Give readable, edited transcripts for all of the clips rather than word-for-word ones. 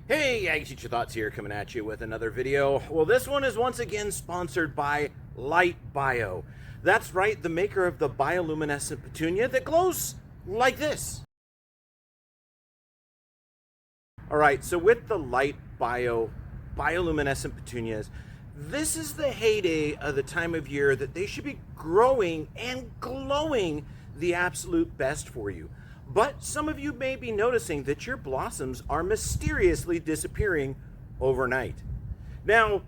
Hey, Ag Teacher Thoughts here, coming at you with another video. Well, this one is once again sponsored by Light Bio. That's right, the maker of the bioluminescent petunia that glows like this. All right, so with the Light Bio bioluminescent petunias, this is the heyday of the time of year that they should be growing and glowing the absolute best for you. But some of you may be noticing that your blossoms are mysteriously disappearing overnight. Now,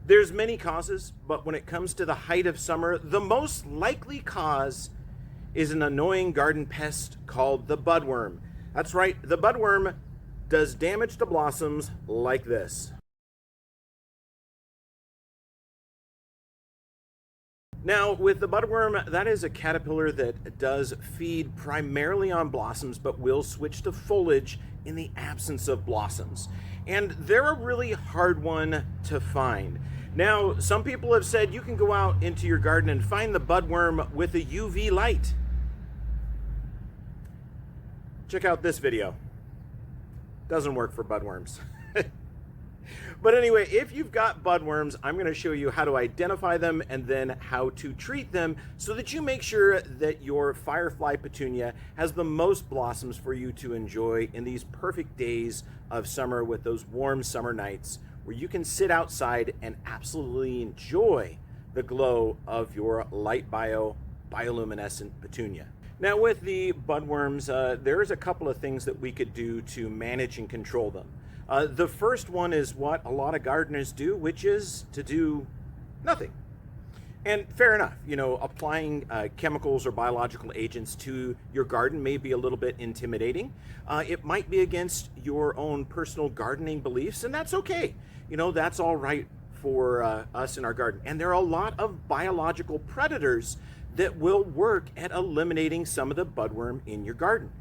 there's many causes, but when it comes to the height of summer, the most likely cause is an annoying garden pest called the budworm. That's right, the budworm does damage to blossoms like this. Now, with the budworm, that is a caterpillar that does feed primarily on blossoms, but will switch to foliage in the absence of blossoms. And they're a really hard one to find. Now, some people have said you can go out into your garden and find the budworm with a UV light. Check out this video. Doesn't work for budworms. But anyway, if you've got budworms, I'm going to show you how to identify them and then how to treat them so that you make sure that your firefly petunia has the most blossoms for you to enjoy in these perfect days of summer with those warm summer nights where you can sit outside and absolutely enjoy the glow of your Light Bio bioluminescent petunia. Now with the budworms, there's a couple of things that we could do to manage and control them. The first one is what a lot of gardeners do, which is to do nothing. And fair enough, you know, applying chemicals or biological agents to your garden may be a little bit intimidating. It might be against your own personal gardening beliefs, and that's okay. You know, that's all right for us in our garden. And there are a lot of biological predators that will work at eliminating some of the budworm in your garden.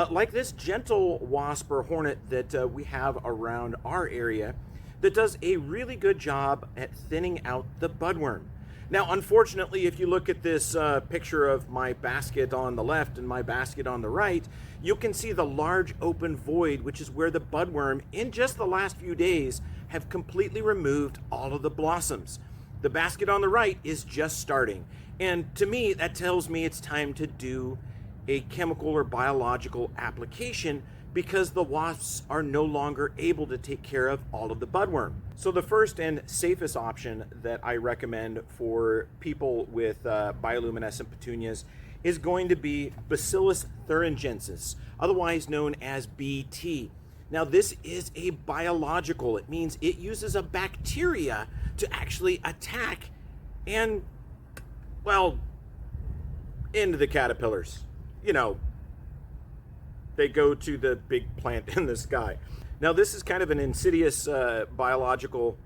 Like this gentle wasp or hornet that we have around our area that does a really good job at thinning out the budworm. Now, unfortunately, if you look at this picture of my basket on the left and my basket on the right, you can see the large open void, which is where the budworm, in just the last few days, have completely removed all of the blossoms. The basket on the right is just starting. And to me, that tells me it's time to do a chemical or biological application because the wasps are no longer able to take care of all of the budworm. So the first and safest option that I recommend for people with bioluminescent petunias is going to be Bacillus thuringiensis, otherwise known as BT. Now this is a biological. It means it uses a bacteria to actually attack and, well, end the caterpillars. You know, they go to the big plant in the sky. Now this is kind of an insidious biological.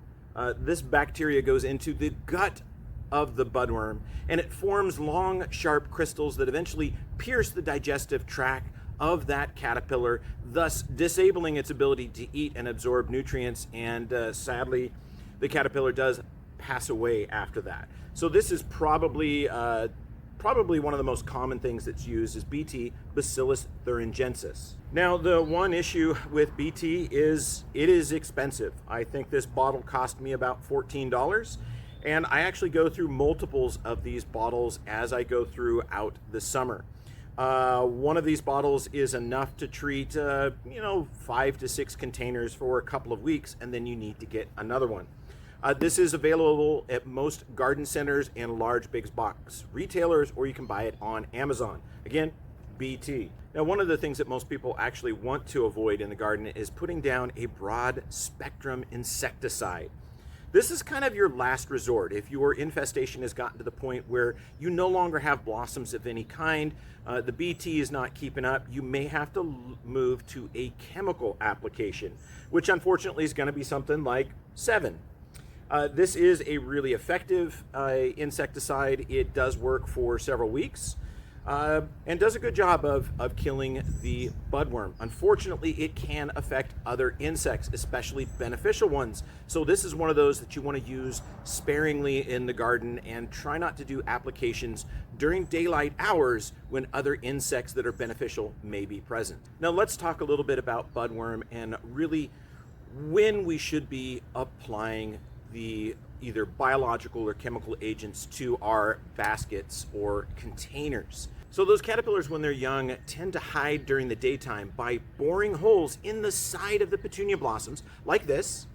This bacteria goes into the gut of the budworm and it forms long, sharp crystals that eventually pierce the digestive tract of that caterpillar, thus disabling its ability to eat and absorb nutrients, and sadly the caterpillar does pass away after that. So this is probably one of the most common things that's used is BT, Bacillus thuringiensis. Now, the one issue with BT is it is expensive. I think this bottle cost me about $14, and I actually go through multiples of these bottles as I go throughout the summer. One of these bottles is enough to treat, 5 to 6 containers for a couple of weeks, and then you need to get another one. This is available at most garden centers and large big box retailers, or you can buy it on Amazon. Again, BT. Now, one of the things that most people actually want to avoid in the garden is putting down a broad spectrum insecticide. This is kind of your last resort. If your infestation has gotten to the point where you no longer have blossoms of any kind, the BT is not keeping up, you may have to move to a chemical application, which unfortunately is going to be something like 7. This is a really effective insecticide. It does work for several weeks and does a good job of killing the budworm. Unfortunately, it can affect other insects, especially beneficial ones. So this is one of those that you want to use sparingly in the garden and try not to do applications during daylight hours when other insects that are beneficial may be present. Now let's talk a little bit about budworm and really when we should be applying the either biological or chemical agents to our baskets or containers. So those caterpillars, when they're young, tend to hide during the daytime by boring holes in the side of the petunia blossoms, like this.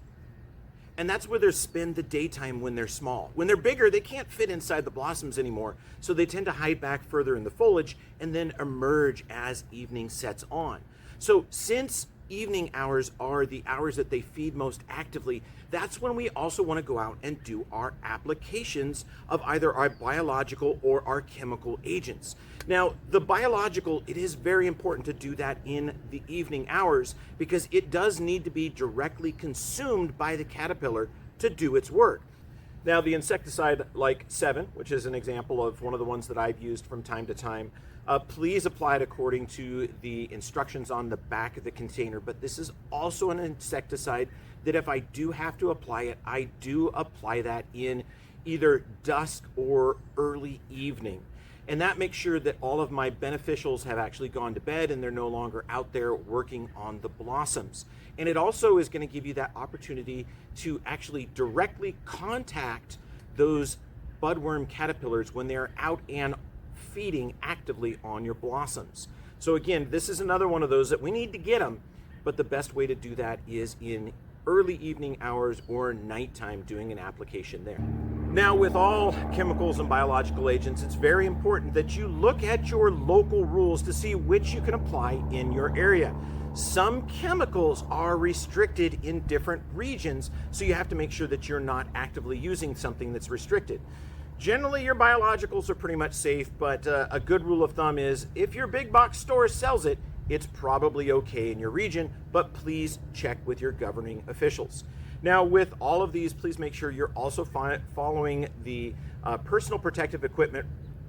And that's where they spend the daytime when they're small. When they're bigger, they can't fit inside the blossoms anymore, so they tend to hide back further in the foliage and then emerge as evening sets on. So since evening hours are the hours that they feed most actively, that's when we also want to go out and do our applications of either our biological or our chemical agents. Now, the biological, it is very important to do that in the evening hours because it does need to be directly consumed by the caterpillar to do its work. Now, the insecticide like 7, which is an example of one of the ones that I've used from time to time, please apply it according to the instructions on the back of the container. But this is also an insecticide that if I do have to apply it, I do apply that in either dusk or early evening. And that makes sure that all of my beneficials have actually gone to bed and they're no longer out there working on the blossoms. And it also is going to give you that opportunity to actually directly contact those budworm caterpillars when they're out and feeding actively on your blossoms. So again, this is another one of those that we need to get them, but the best way to do that is in early evening hours or nighttime doing an application there. Now, with all chemicals and biological agents, it's very important that you look at your local rules to see which you can apply in your area. Some chemicals are restricted in different regions, so you have to make sure that you're not actively using something that's restricted. Generally, your biologicals are pretty much safe, but a good rule of thumb is if your big box store sells it, it's probably okay in your region, but please check with your governing officials. Now, with all of these, please make sure you're also following the personal protective equipment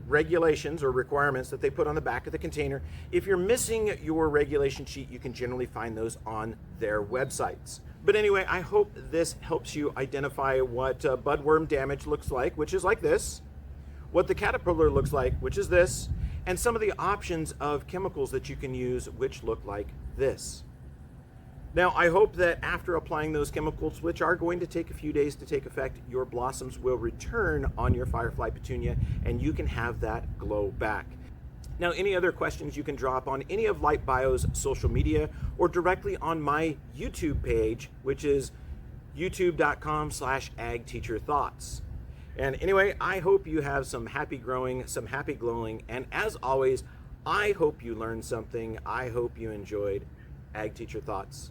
regulations or requirements that they put on the back of the container. If you're missing your regulation sheet, you can generally find those on their websites. But anyway, I hope this helps you identify what budworm damage looks like, which is like this, what the caterpillar looks like, which is this, and some of the options of chemicals that you can use, which look like this. Now, I hope that after applying those chemicals, which are going to take a few days to take effect, your blossoms will return on your firefly petunia and you can have that glow back. Now, any other questions you can drop on any of Light Bio's social media or directly on my YouTube page, which is youtube.com/agteacherthoughts. And anyway, I hope you have some happy growing, some happy glowing, and as always, I hope you learned something. I hope you enjoyed Ag Teacher Thoughts.